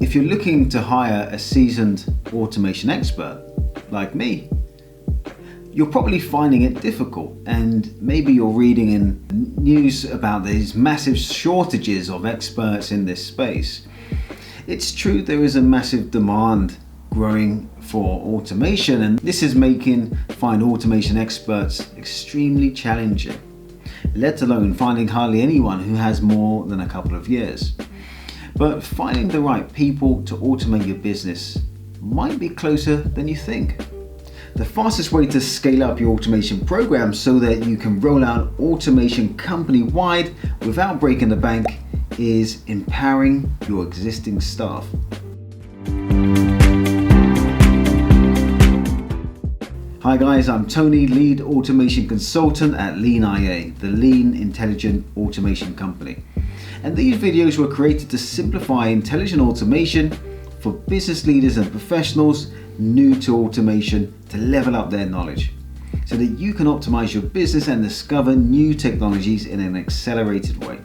If you're looking to hire a seasoned automation expert like me, you're probably finding it difficult, and maybe you're reading in news about these massive shortages of experts in this space. It's true, there is a massive demand growing for automation, and this is making find automation experts extremely challenging, let alone finding hardly anyone who has more than a couple of years. But finding the right people to automate your business might be closer than you think. The fastest way to scale up your automation program so that you can roll out automation company-wide without breaking the bank is empowering your existing staff. Hi guys, I'm Tony, lead automation consultant at Lean IA, the Lean Intelligent Automation Company. And these videos were created to simplify intelligent automation for business leaders and professionals new to automation to level up their knowledge so that you can optimize your business and discover new technologies in an accelerated way.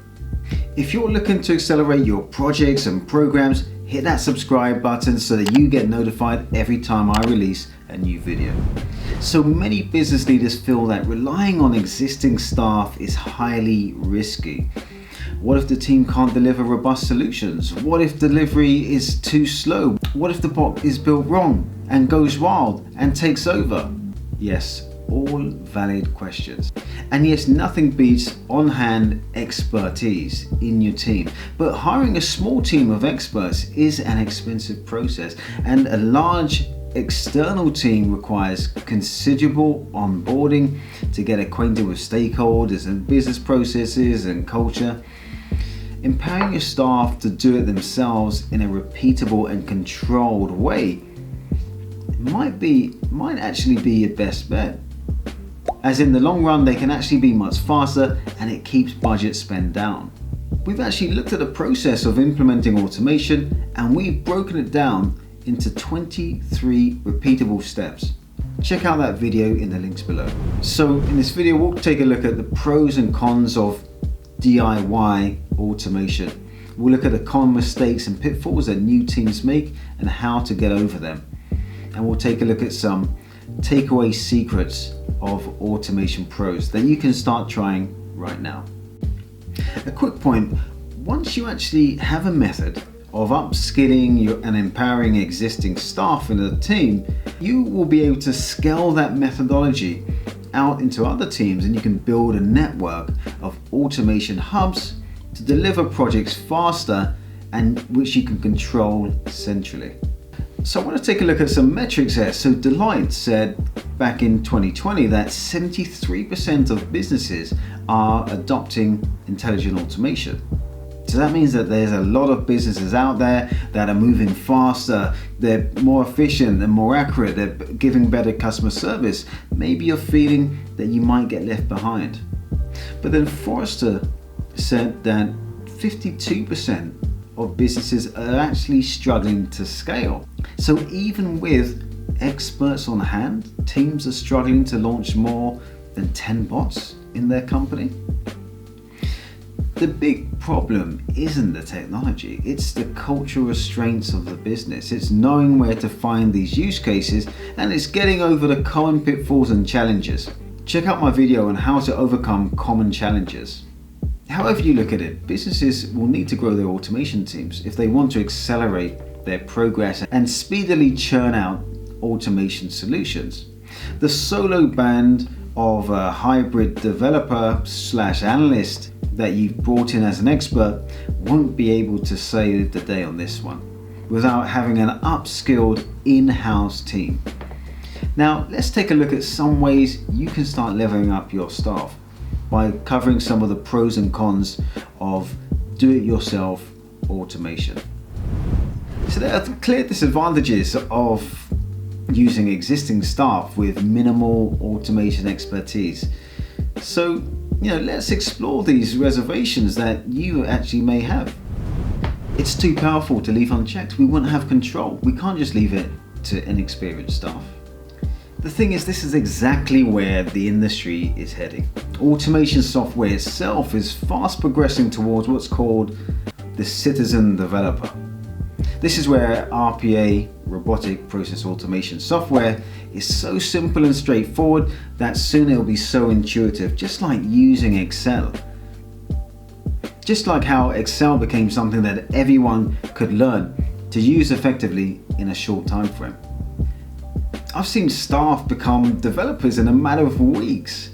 If you're looking to accelerate your projects and programs, hit that subscribe button so that you get notified every time I release a new video. So many business leaders feel that relying on existing staff is highly risky. What if the team can't deliver robust solutions? What if delivery is too slow? What if the bot is built wrong and goes wild and takes over? Yes, all valid questions. And yes, nothing beats on-hand expertise in your team. But hiring a small team of experts is an expensive process, and a large external team requires considerable onboarding to get acquainted with stakeholders and business processes and culture. Empowering your staff to do it themselves in a repeatable and controlled way might actually be your best bet, as in the long run they can actually be much faster and it keeps budget spend down. We've actually looked at the process of implementing automation, and we've broken it down into 23 repeatable steps. Check out that video in the links below. So in this video we'll take a look at the pros and cons of DIY automation. We'll look at the common mistakes and pitfalls that new teams make and how to get over them. And we'll take a look at some takeaway secrets of automation pros that you can start trying right now. A quick point, once you actually have a method of upskilling and empowering existing staff in the team, you will be able to scale that methodology out into other teams, and you can build a network of automation hubs to deliver projects faster and which you can control centrally. So I want to take a look at some metrics here. So Deloitte said back in 2020 that 73% of businesses are adopting intelligent automation. So that means that there's a lot of businesses out there that are moving faster, they're more efficient and more accurate, they're giving better customer service. Maybe you're feeling that you might get left behind. But then Forrester said that 52% of businesses are actually struggling to scale. So even with experts on hand, teams are struggling to launch more than 10 bots in their company. The big problem isn't the technology, it's the cultural restraints of the business. It's knowing where to find these use cases, and it's getting over the common pitfalls and challenges. Check out my video on how to overcome common challenges. However you look at it, businesses will need to grow their automation teams if they want to accelerate their progress and speedily churn out automation solutions. The solo band of a hybrid developer / analyst that you've brought in as an expert won't be able to save the day on this one without having an upskilled in-house team. Now let's take a look at some ways you can start leveling up your staff by covering some of the pros and cons of do-it-yourself automation. So there are clear disadvantages of using existing staff with minimal automation expertise. So let's explore these reservations that you actually may have. It's too powerful to leave unchecked. We wouldn't have control. We can't just leave it to inexperienced staff. The thing is, this is exactly where the industry is heading. Automation software itself is fast progressing towards what's called the citizen developer. This is where RPA, robotic process automation software, is so simple and straightforward that soon it will be so intuitive, just like using Excel. Just like how Excel became something that everyone could learn to use effectively in a short time frame. I've seen staff become developers in a matter of weeks,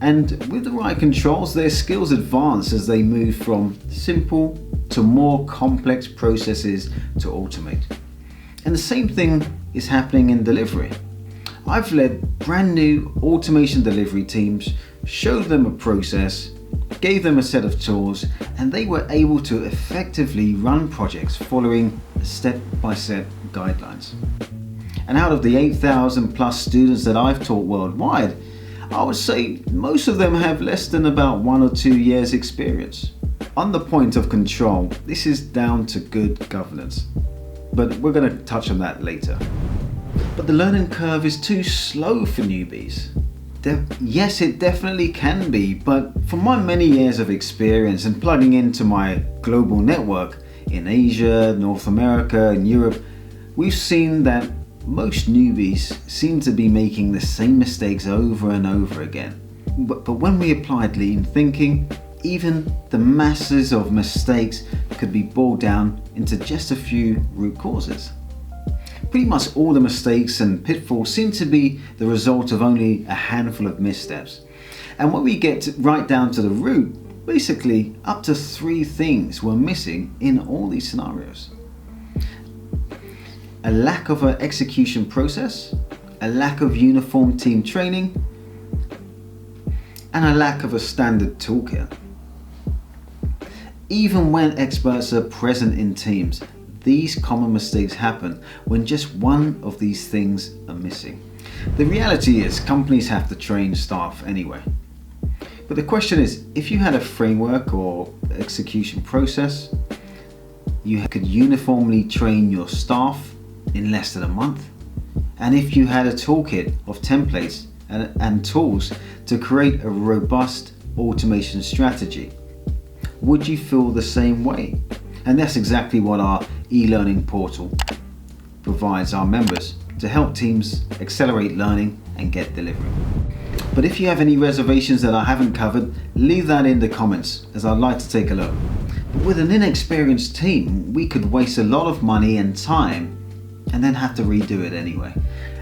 and with the right controls, their skills advance as they move from simple to more complex processes to automate. And the same thing is happening in delivery. I've led brand new automation delivery teams, showed them a process, gave them a set of tools, and they were able to effectively run projects following step-by-step guidelines. And out of the 8,000 plus students that I've taught worldwide, I would say most of them have less than about 1 or 2 years experience. On the point of control, this is down to good governance, but we're going to touch on that later. But the learning curve is too slow for newbies. Yes, it definitely can be, but from my many years of experience and plugging into my global network in Asia, North America, and Europe, we've seen that most newbies seem to be making the same mistakes over and over again. But when we applied lean thinking, even the masses of mistakes could be boiled down into just a few root causes. Pretty much all the mistakes and pitfalls seem to be the result of only a handful of missteps. And when we get right down to the root, basically up to 3 things were missing in all these scenarios. A lack of an execution process, a lack of uniform team training, and a lack of a standard toolkit. Even when experts are present in teams, these common mistakes happen when just one of these things are missing. The reality is companies have to train staff anyway. But the question is, if you had a framework or execution process, you could uniformly train your staff in less than a month. And if you had a toolkit of templates and tools to create a robust automation strategy, would you feel the same way? And that's exactly what our e-learning portal provides our members to help teams accelerate learning and get delivery. But if you have any reservations that I haven't covered, leave that in the comments, as I'd like to take a look. But with an inexperienced team, we could waste a lot of money and time and then have to redo it anyway.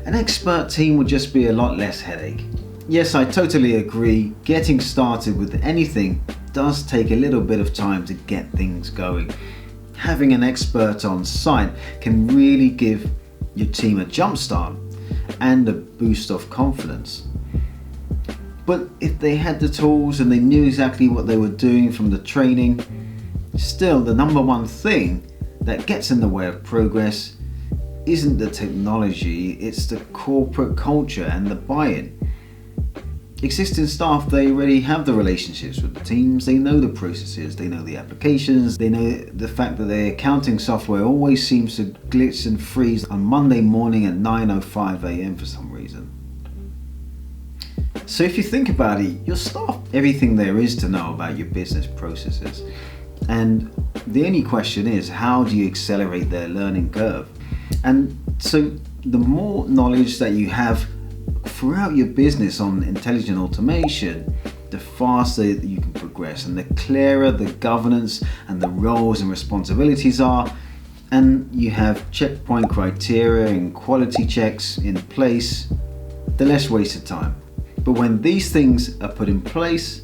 An expert team would just be a lot less headache. Yes, I totally agree, getting started with anything does take a little bit of time to get things going. Having an expert on site can really give your team a jump start and a boost of confidence. But if they had the tools and they knew exactly what they were doing from the training, still the number one thing that gets in the way of progress isn't the technology, it's the corporate culture and the buy-in. Existing staff, they already have the relationships with the teams, they know the processes, they know the applications, they know the fact that their accounting software always seems to glitch and freeze on Monday morning at 9:05 a.m. for some reason. So if you think about it, your staff, everything there is to know about your business processes. And the only question is, how do you accelerate their learning curve? And so the more knowledge that you have throughout your business on intelligent automation, the faster you can progress, and the clearer the governance and the roles and responsibilities are, and you have checkpoint criteria and quality checks in place, the less wasted time. But when these things are put in place,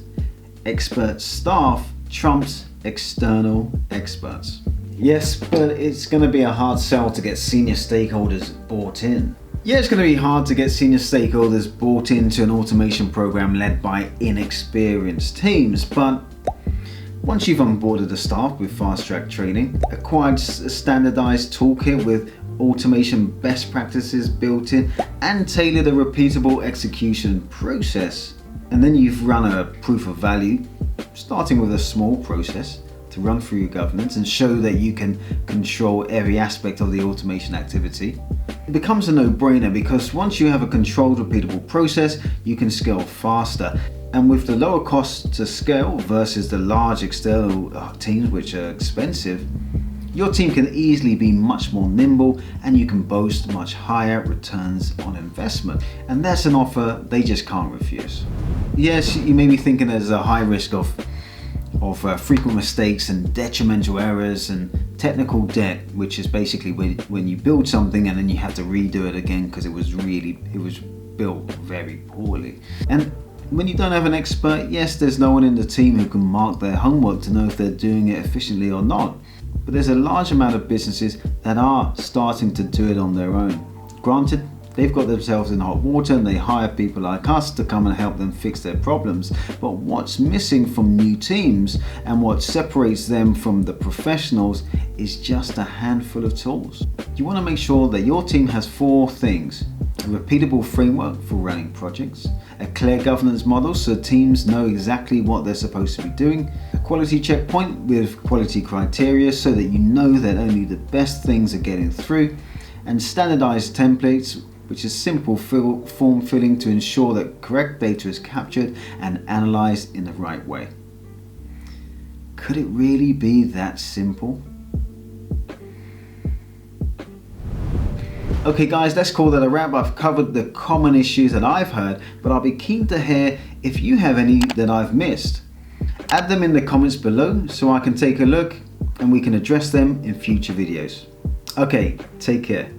expert staff trumps external experts. Yes, but it's going to be a hard sell to get senior stakeholders bought in. Yeah, it's going to be hard to get senior stakeholders bought into an automation program led by inexperienced teams, but once you've onboarded the staff with fast-track training, acquired a standardized toolkit with automation best practices built in, and tailored a repeatable execution process, and then you've run a proof of value, starting with a small process to run through your governance and show that you can control every aspect of the automation activity, it becomes a no-brainer, because once you have a controlled, repeatable process, you can scale faster. And with the lower cost to scale versus the large external teams, which are expensive, Your team can easily be much more nimble and you can boast much higher returns on investment. And that's an offer they just can't refuse. Yes, you may be thinking there's a high risk of frequent mistakes and detrimental errors and technical debt, which is basically when you build something and then you have to redo it again because it was built very poorly. And when you don't have an expert, yes, there's no one in the team who can mark their homework to know if they're doing it efficiently or not. But there's a large amount of businesses that are starting to do it on their own. Granted, they've got themselves in hot water and they hire people like us to come and help them fix their problems. But what's missing from new teams and what separates them from the professionals is just a handful of tools. You want to make sure that your team has 4 things: a repeatable framework for running projects, a clear governance model so teams know exactly what they're supposed to be doing, a quality checkpoint with quality criteria so that you know that only the best things are getting through, and standardized templates, which is simple form filling to ensure that correct data is captured and analyzed in the right way. Could it really be that simple? Okay guys, let's call that a wrap. I've covered the common issues that I've heard, but I'll be keen to hear if you have any that I've missed. Add them in the comments below so I can take a look and we can address them in future videos. Okay, take care.